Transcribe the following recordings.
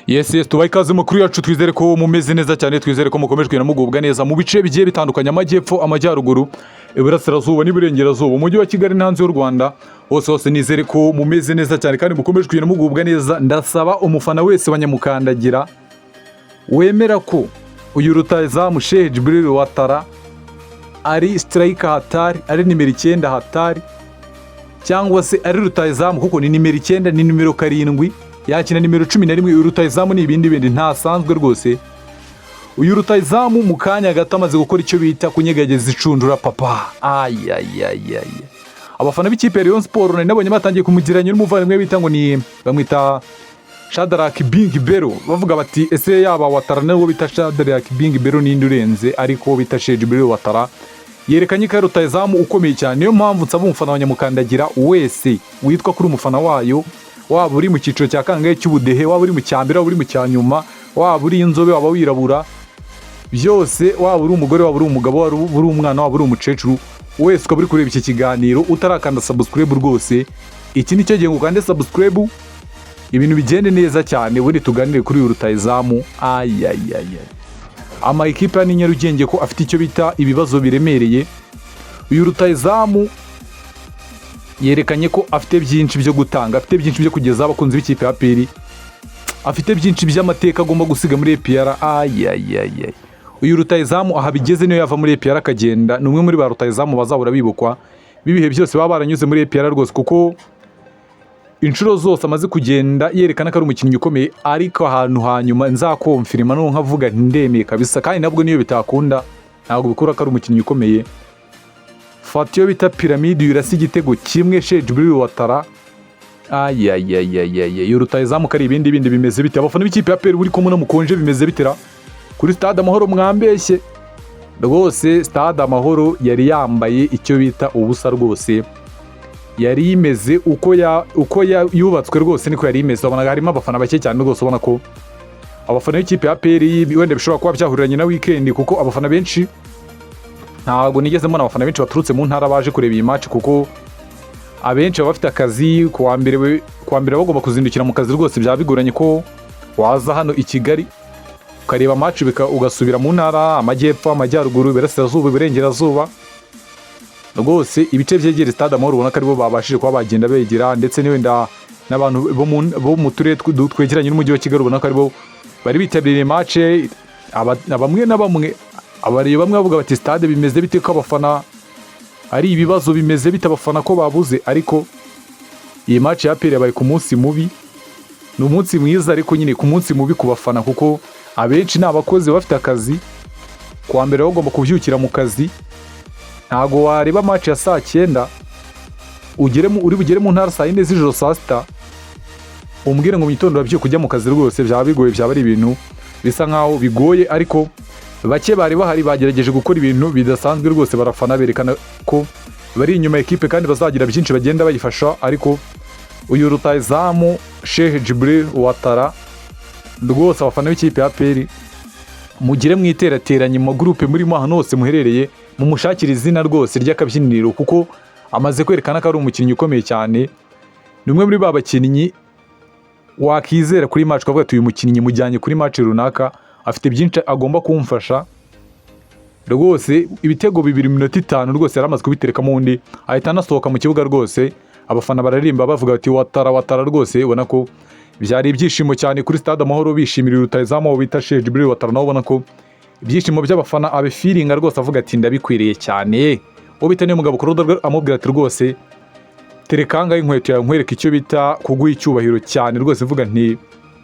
Yes, tubaye ikaze makuru yacu, twizere ko mumeze neza cyane, twizere ko mukomejwe na mugubwa neza mu bice bigiye bitandukanye, amajyepfo, amajyaruguru, iburasirazuba n'iburengerazuba, umujyi wa Kigali n'hanze y'u Rwanda, hose nizere ko mumeze neza cyane kandi mukomejwe na mugubwa neza. Ndasaba umufana wese wa Nyamukandagira wemera ko uyu rutahizamu Sheikh Djibril Ouattara ari striker hatari, ari nimero 9 hatari, cyangwa se ari rutahizamu kuko ni nimero 9, ni nimero 7, yakina nimero 11. Uyu rutahizamu ni ibindi ntasanzwe rwose. Uyu rutahizamu mu kanya gato amaze gukora icyo bita kunyegageza icundura papa. Abafana b'ikipe ya Rayon Sport nabonye batangiye kumugiranya n'umuvandimwe bita ngo ni bamwita Shadrack Bing Bero, bavuga bati ese yaba Ouattara nawe bita Shadrack Bing Bero ninde urenze, ariko bita Sheikh Djibril Ouattara yerekanye ko rutahizamu ukomeye cyane. Niyo mpamvu nsaba umufana wa Nyamukandagira wese witwa kuri umufana wayo, waba uri mu cyiciro cya kangahe cy'ubudehe, waba uri mu cyambere, waba uri mu cyanyuma, waba uri inzobe, waba wirabura, byose, waba uri umugore, waba uri umugabo, waba uri umwana, waba uri umukecuru, wese ukaba uri kureba iki kiganiro utarakanda subscribe rwose, iki nicyo gihe ngo ukande subscribe ibintu bigende neza cyane, ubundi tuganire kuri uyu rutahizamu. Ama ekipe ya Nyarugenge ko afite icyo bita ibibazo biremereye. Uyu rutahizamu yerekanye ko afite byinshi byo gutanga, afite byinshi byo kugeza abakunzi b'ikipe ya APR, afite byinshi by'amateka agomba gusiga muri APR. Uyu rutahizamu aha bigeze niyo yava muri APR akagenda, ni umwe muri ba rutahizamu bazahora bibukwa bibihe byose baba baranyuze muri APR rwose, kuko inshuro zose amaze kugenda yerekana ko ari umukinnyi ukomeye. Ariko ahantu hanyuma nzakomfirima no nkavuga ndemeye kabisa, kandi nabwo niyo bitakunda ntabwo bikora ko ari umukinnyi ukomeye. Fata iyo bita piramide yurasi igitego kimwe Sheikh Djibril Ouattara. Uyu rutahizamu kari ibindi bimeze bite? Abafana b'ikipe ya APR buri kumwe no mukonje bimeze bitera kuri Stade Amahoro, mwambeshye rwose. Stade Amahoro yari yambaye icyo bita ubusa rwose, yari imeze uko yubatswe rwose niko yari imeze. Wabonaga harimo abafana bake cyane rwose, ubona ko abafana b'ikipe ya APR wenda bishobora kuba byahuriranye na weekend, kuko abafana benshi ntabwo nigeze mbona abafana benshi baturutse mu ntara baje kureba iyi match, kuko abenshi baba bafite akazi. Kuwa mbere bagomba kuzindukira mu kazi rwose, byaba bigoranye ko waza hano i Kigali ukareba match ugasubira mu ntara, amajyepfo, amajyaruguru, iburasirazuba, iburengerazuba rwose. Ibice byegera Stade Amahoro ubona ko aribo babashije kuba bagenda begera, ndetse n'wenda n'abantu bo mu turere twegeranye n'umujyi wa Kigali ubona ko aribo bari bitabiriye match. Bamwe na bamwe abareba bamwe bavuga bati stade bimeze bite ko abafana ari ibibazo, bimeze bite abafana ko babuze. Ariko iyi match ya APR yabaye ku munsi mubi, ni umunsi mwiza ariko nyine ku munsi mubi ku bafana, kuko abenshi ni abakozi bafite akazi. Kuwa mbere bagomba kubyukira mu kazi, ntago wareba match ya saa 9 uri bugere mu ntara saa 4 z'ijoro, saa 6 umbwire ngo mu gitondo babyuke kujya mu kazi rwose, byaba bigoye, byaba ari ibintu bisa nkaho bigoye. Ariko bake bari bahari bagerageje gukora ibintu bidasanzwe rwose, barafana berekana ko bari inyuma ekipe kandi bazagira byinshi bagenda bayifasha. Ariko uyu rutahizamu Sheikh Djibril Ouattara rwose, abafana b'ikipe ya APR mugire mwiterateranye mu groupe murimo ahantu hose muherereye, mumushakira izina rwose ry'akabyiniriro, kuko amaze kwerekana ko ari umukinnyi ukomeye cyane. Ni umwe muri ba bakinnyi wakizera kuri match ukavuga ati uyu mukinnyi mujyanye kuri match runaka afite byinshi agomba kumfasha rwose. Ibitego 2 minota 5 rwose yaramaze kubiterekamo, undi ahita anasohoka mu kibuga rwose. Abafana bararimba bavuga bati Ouattara rwose. Ubona ko byari ibyishimo cyane kuri Stade Amahoro, bishimira rutahizamu wo bita Sheikh Djibril Ouattara. Nawe ubona ko ibyishimo by'abafana abe feeling rwose, avuga ati ndabikwiriye cyane. Wo bita niyo mugabo Claude amubwira ati rwose terekanga inkweto yawe nkwereka icyo bita kuguha icyubahiro cyane rwose. Vuga nti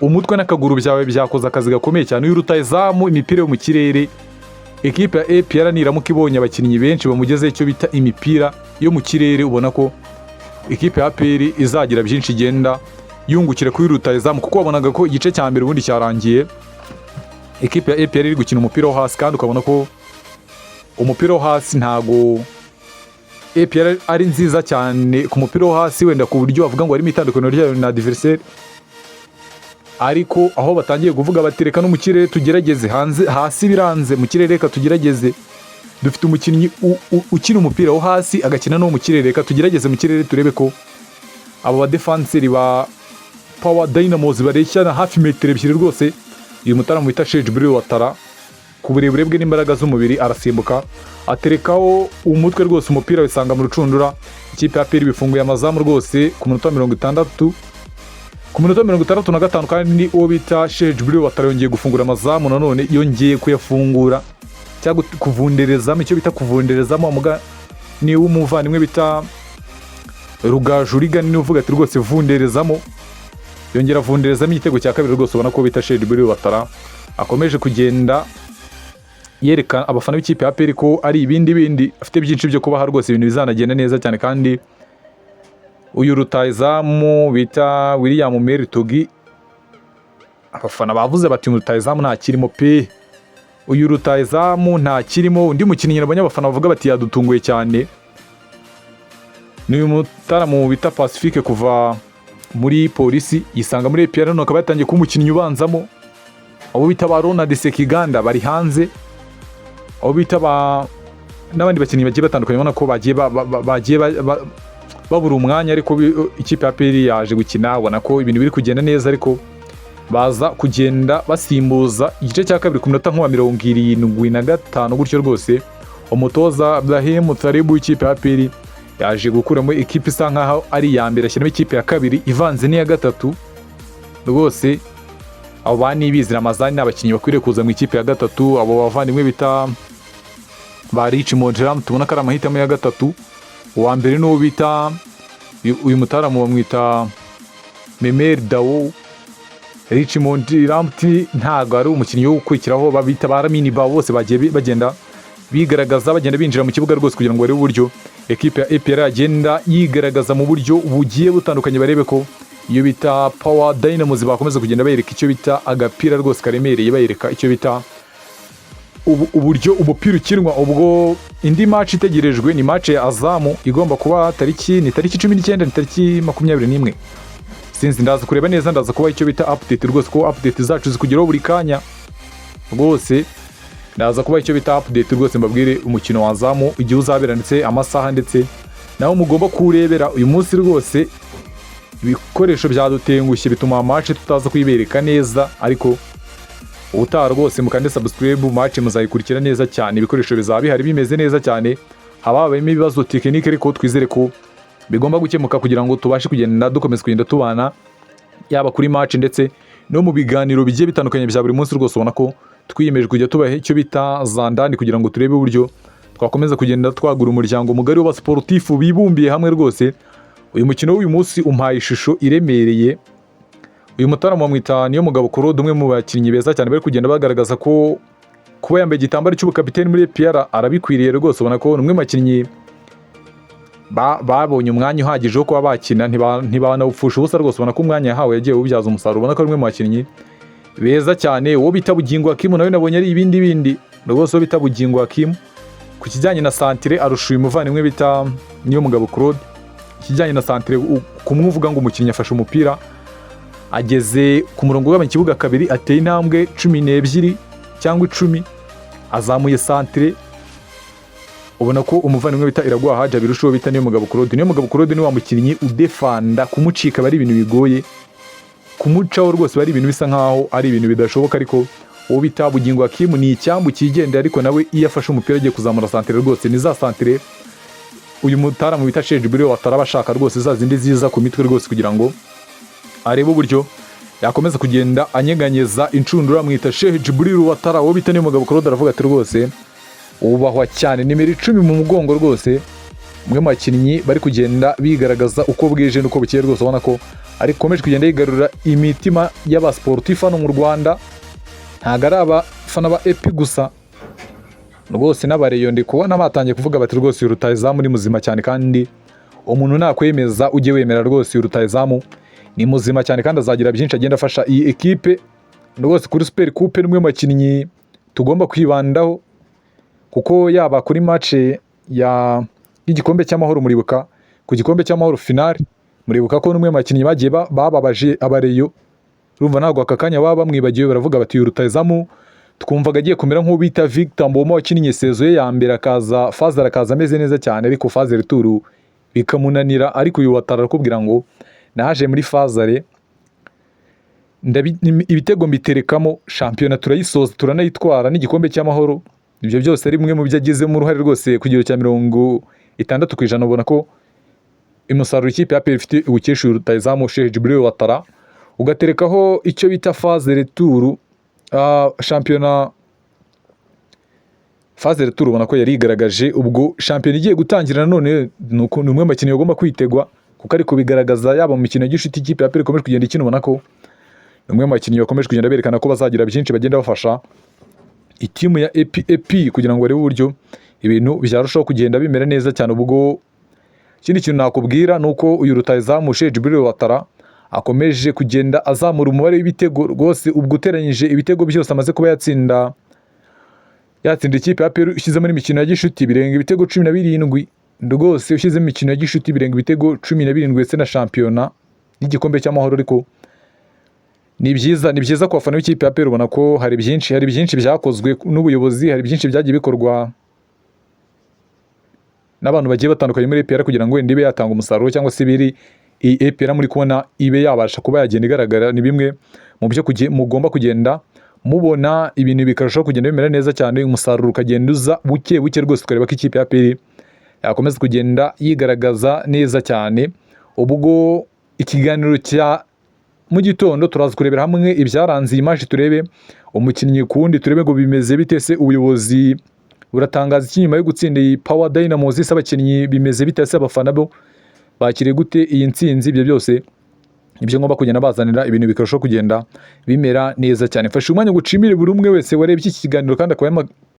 umutwe n'akaguru byawe byakoze akazi gakomeye cyane. Uyu rutahizamu imipira yo mu kirere, ekipe ya APR niramuka ibonye abakinnyi benshi bamugezeho icyo bita imipira yo mu kirere, ubona ko ekipe ya APR izagira byinshi igenda yungukira kuri rutahizamu, kuko wabonaga ko igice cya mbere ubundi cyarangiye ekipe ya APR iri gukina umupira wo hasi, kandi ukabona ko umupira wo hasi ntago APR ari nziza cyane ku mupira wo hasi, wenda ku buryo bavuga ngo harimo itandukaniro ryayo na adversaire. Ariko aho batangiye kuvuga batereka no mu kirere tugerageze, hasi biranze, mu kirere reka tugerageze. Dufite umukinnyi ukina umupira wo hasi agakina no mu kirere, reka tugerageze mu kirere turebe ko abo ba defenseur ba Power Dynamos bareshyana hafi metero ebyiri rwose. Uyu mutaramu bita Sheikh Jibril Ouattara ku burebure bwe n'imbaraga z'umubiri arasimbuka aterekaho umutwe rwose umupira wisanga mu rucundura. Ikipe ya APR bifunguye amazamu rwose ku minota 60. Ku minota 65 kandi uwo bita Sheikh Jibril Ouattara yongeye gufungura amazamu nanone yongeye kuyafungura cyangwa kuvunderezamo. Icyo bita kuvunderezamo amuga ni umuvandimwe bita Rugajuriga ni uvuga ati rwose vunderezamo, yongera vunderezamo igitego cya kabiri rwose. Ubona ko bita Sheikh Jibril Ouattara akomeje kugenda yereka abafana b'ikipe ya APR ko ari ibindi afite byinshi byo kubaha rwose, ibintu bizanagenda neza cyane. kandi uyu rutayizamu bita William Meritogi abafana bavuze bati rutayizamu nta kirimo pe, uyu rutayizamu nta kirimo. Undi mukinnyi nabonye abafana bavuga bati yadutunguye cyane ni uyu mutaramu bita Pacifique kuva muri polisi yisanga muri APR, none akaba yatangiye kuba umukinnyi ubanzamo. Abo bita ba Ronald Sekiganda bari hanze, abo bita n'abandi bakinnyi bagiye batandukanye ubona ko bagiye babura umwanya, ariko ikipe ya APR yaje gukina ubona ko ibintu biri kugenda neza, ariko baza kugenda basimbuza igice cya kabiri ku minota nka 75 gutyo rwose. Umutoza Brahim Taribu w'ikipe ya APR yaje gukuramo ikipe isa nkaho ari iya mbere, ashyiramo ikipe ya kabiri ivanze n'iya gatatu rwose. Abo banibizi Ramazani n'abakinnyi bakwiriye kuza mu ikipe ya gatatu. Abo bavandimwe bita ba Richmond Ram tubona ko ari amahitamo ya gatatu. Uwa mbere n'uwo bita uyu mutaramu bamwita Memer Dawo. Richmond Ram ntago ari umukinnyi wo gukurikiraho, babita ba Ramini ba bose bagiye bagenda bigaragaza, bagenda binjira mu kibuga rwose kugira ngo barebe uburyo ekipe ya APR agenda yigaragaza mu buryo bugiye butandukanye, barebe ko iyo bita Power Dynamos bakomeza kugenda bayereka icyo bita agapira rwose karemereye, bayereka icyo bita uburyo umupira ukinwa. Ubwo indi match itegerejwe ni match ya Azamu igomba kuba tariki 19 ni tariki 21. Sinzi ndaza kureba neza, ndaza kuba icyo bita update rwose, ko update zacu zikugeraho buri kanya rwose. Ndaza kuba icyo bita update rwose, mbabwire umukino wa Azamu igihe uzabera ndetse amasaha, ndetse naho mugomba kurebera uyu munsi rwose. Ibikoresho byadutengushye bituma match tutaza kuyibereka neza, ariko ubutaha rwose mukande subscribe, match muzayikurikira neza cyane. Ibikoresho bizaba bihari bimeze neza cyane, hababayemo ibibazo tekinike ariko twizere ko bigomba gukemuka kugira ngo tubashe kugenda dukomeza kugenda tubana, yaba kuri match ndetse no mu biganiro bigiye bitandukanye bya buri munsi rwose. Ubona ko twiyemeje kujya tubahe icyo bita zandani kugira ngo turebe uburyo twakomeza kugenda twagura umuryango mugari w'abasportifu bibumbiye hamwe rwose. Uyu mukino w'uyu munsi umpaye ishusho iremereye. Uyu mutaramu bamwita Niyomugabo Claude, umwe mu bakinnyi beza cyane bari kugenda bagaragaza ko kuba yambaye igitambaro cy'ubukapiteni muri APR arabikwiriye rwose. Ubona ko umwe mu bakinnyi babonye umwanya uhagije wo kuba bakina, ntibanawupfusha ubusa rwose. Ubona ko umwanya yahawe yagiye ubyaza umusaruro. Ubona ko ari umwe mu bakinnyi beza cyane. Uwo bita Bugingo Hakim nawe nabonye ari ibindi rwose. Uwo bita Bugingo Hakim ku kijyanye na santire arusha uyu muvandimwe bita Niyomugabo Claude. Kijyanye na santire kumwuvuga ngo umukinnyi afashe umupira ageze ku murongo w'abanya kibuga kabiri, ateye intambwe 12 cyangwa 10, azamuye santire. Ubona ko umuvandimwe bita Iraguha Haja birushaho bita Niyomugabo Claude. Niyomugabo Claude ni wa mukinnyi udefanda, kumucika bari ibintu bigoye, kumucaho rwose bari ibintu bisa nkaho ari ibintu bidashoboka. Ariko uwo bita Bugingo Hakim ni icyambu kigendera, ariko nawe iyo afashe umupira agiye kuzamura santire rwose ni za santire uyu mutaramu bita Sheikh Jibril Ouattara bashaka rwose, za zindi ziza ku mitwe rwose, kugira ngo arebe uburyo yakomeza kugenda anyeganyeza incundura. Mwita Sheikh Jibril Ouattara. Uwo bita Niyomugabo Claude aravuga ati rwose ubahwa cyane, nimero 10 mu mugongo rwose. Umwe mu bakinnyi bari kugenda bigaragaza uko bwije nuko bukeye rwose. Ubona ko ari komeje kugenda yigarura imitima y'abasportif hano mu Rwanda, ntago ari abafana ba EP gusa rwose, n'abareyo ndi kubona batangiye kuvuga bati rwose rutayizamu ni muzima cyane. Kandi umuntu nakwemeza ujye wemera rwose rutayizamu ni muzima cyane, kandi azagira byinshi agenda afasha iyi ekipe rwose. Kuri Super Coupe n'umwe mu bakinnyi tugomba kwibandaho, kuko yaba kuri match y'igikombe cy'amahoro, muribuka ku gikombe cy'amahoro final, muribuka ko n'umwe mu bakinnyi bagiye bababaje abareyo. Urumva ntabwo aka kanya baba bamwibagiwe, baravuga bati rutayizamu twumvaga agiye kumera nk'ubita Victor Mboma wakinnye sezo ye ya mbere, akaza Fazal akaza ameze neza cyane, ariko Fazal Tour bikamunanira. Ariko uyu Ouattara arakubwira ngo naje muri Fazal ibitego mbiterekamo, shampiyona turayisoza turanayitwara n'igikombe cy'amahoro. Ibyo byose ari bimwe mu byo agizemo uruhare rwose ku kigero cya 60%. Ubona ko umusaruro ikipe ya APR ifite ubukesha rutayizamu Sheikh Djibril Ouattara, ugaterekaho icyo bita phase retour. Shampiyona phase retour ubona ko yari igaragaje ubwo shampiyona igiye gutangira. None ni umwe mu bakinnyi bagomba kwitegwa kuko ari kubigaragaza yaba mu mikino y'ishuti ikipe ya APR ikomeje kugenda ikina. Ubona ko umwe mu bakinnyi bakomeje kugenda berekana ko bazagira byinshi bagenda bafasha itimu ya AP kugira ngo barebe uburyo ibintu byarushaho kugenda bimera neza cyane. Ubwo ikindi kintu nakubwira ni uko uyu rutayizamu Sheikh Djibril Ouattara akomeje kugenda azamura umubare w'ibitego rwose. Ubwo uteranyije ibitego byose amaze kuba yatsinda ikipe ya APR ushyizemo n'imikino ya gishuti birenga ibitego 17 rwose. Ushyizemo imikino ya gishuti birenga ibitego 17 ndetse na shampiyona y'igikombe cy'amahoro. Ariko ni byiza ku bafana b'ikipe ya APR. Ubona ko hari byinshi byakozwe n'ubuyobozi, hari byinshi byagiye bikorwa n'abantu bagiye batandukanye muri APR kugira ngo wenda ibe yatanga umusaruro, cyangwa se biri APR muri kubona ibe yabasha kuba yagenda igaragara. Ni bimwe mu byo mugomba kugenda mubona ibintu bikarushaho kugenda bimera neza cyane, umusaruro ukagenda uza buke rwose, tukareba ko ikipe ya APR yakomeza kugenda yigaragaza neza cyane. Ubwo ikiganiro cya mu gitondo turaza kurebera hamwe ibyaranze iyi match, turebe umukinnyi kundi, turebe ngo bimeze bite, se ubuyobozi buratangaza iki nyuma yo gutsinda iyi Power Dynamos, se abakinnyi bimeze bite, se abafana bo bakiriye gute iyi ntsinzi. Ibyo byose ibyo ngomba kugenda bazanira ibintu bikarushaho kugenda bimera neza cyane. Mfashe umwanya gucimire buri umwe wese warebye iki kiganiro kandi akaba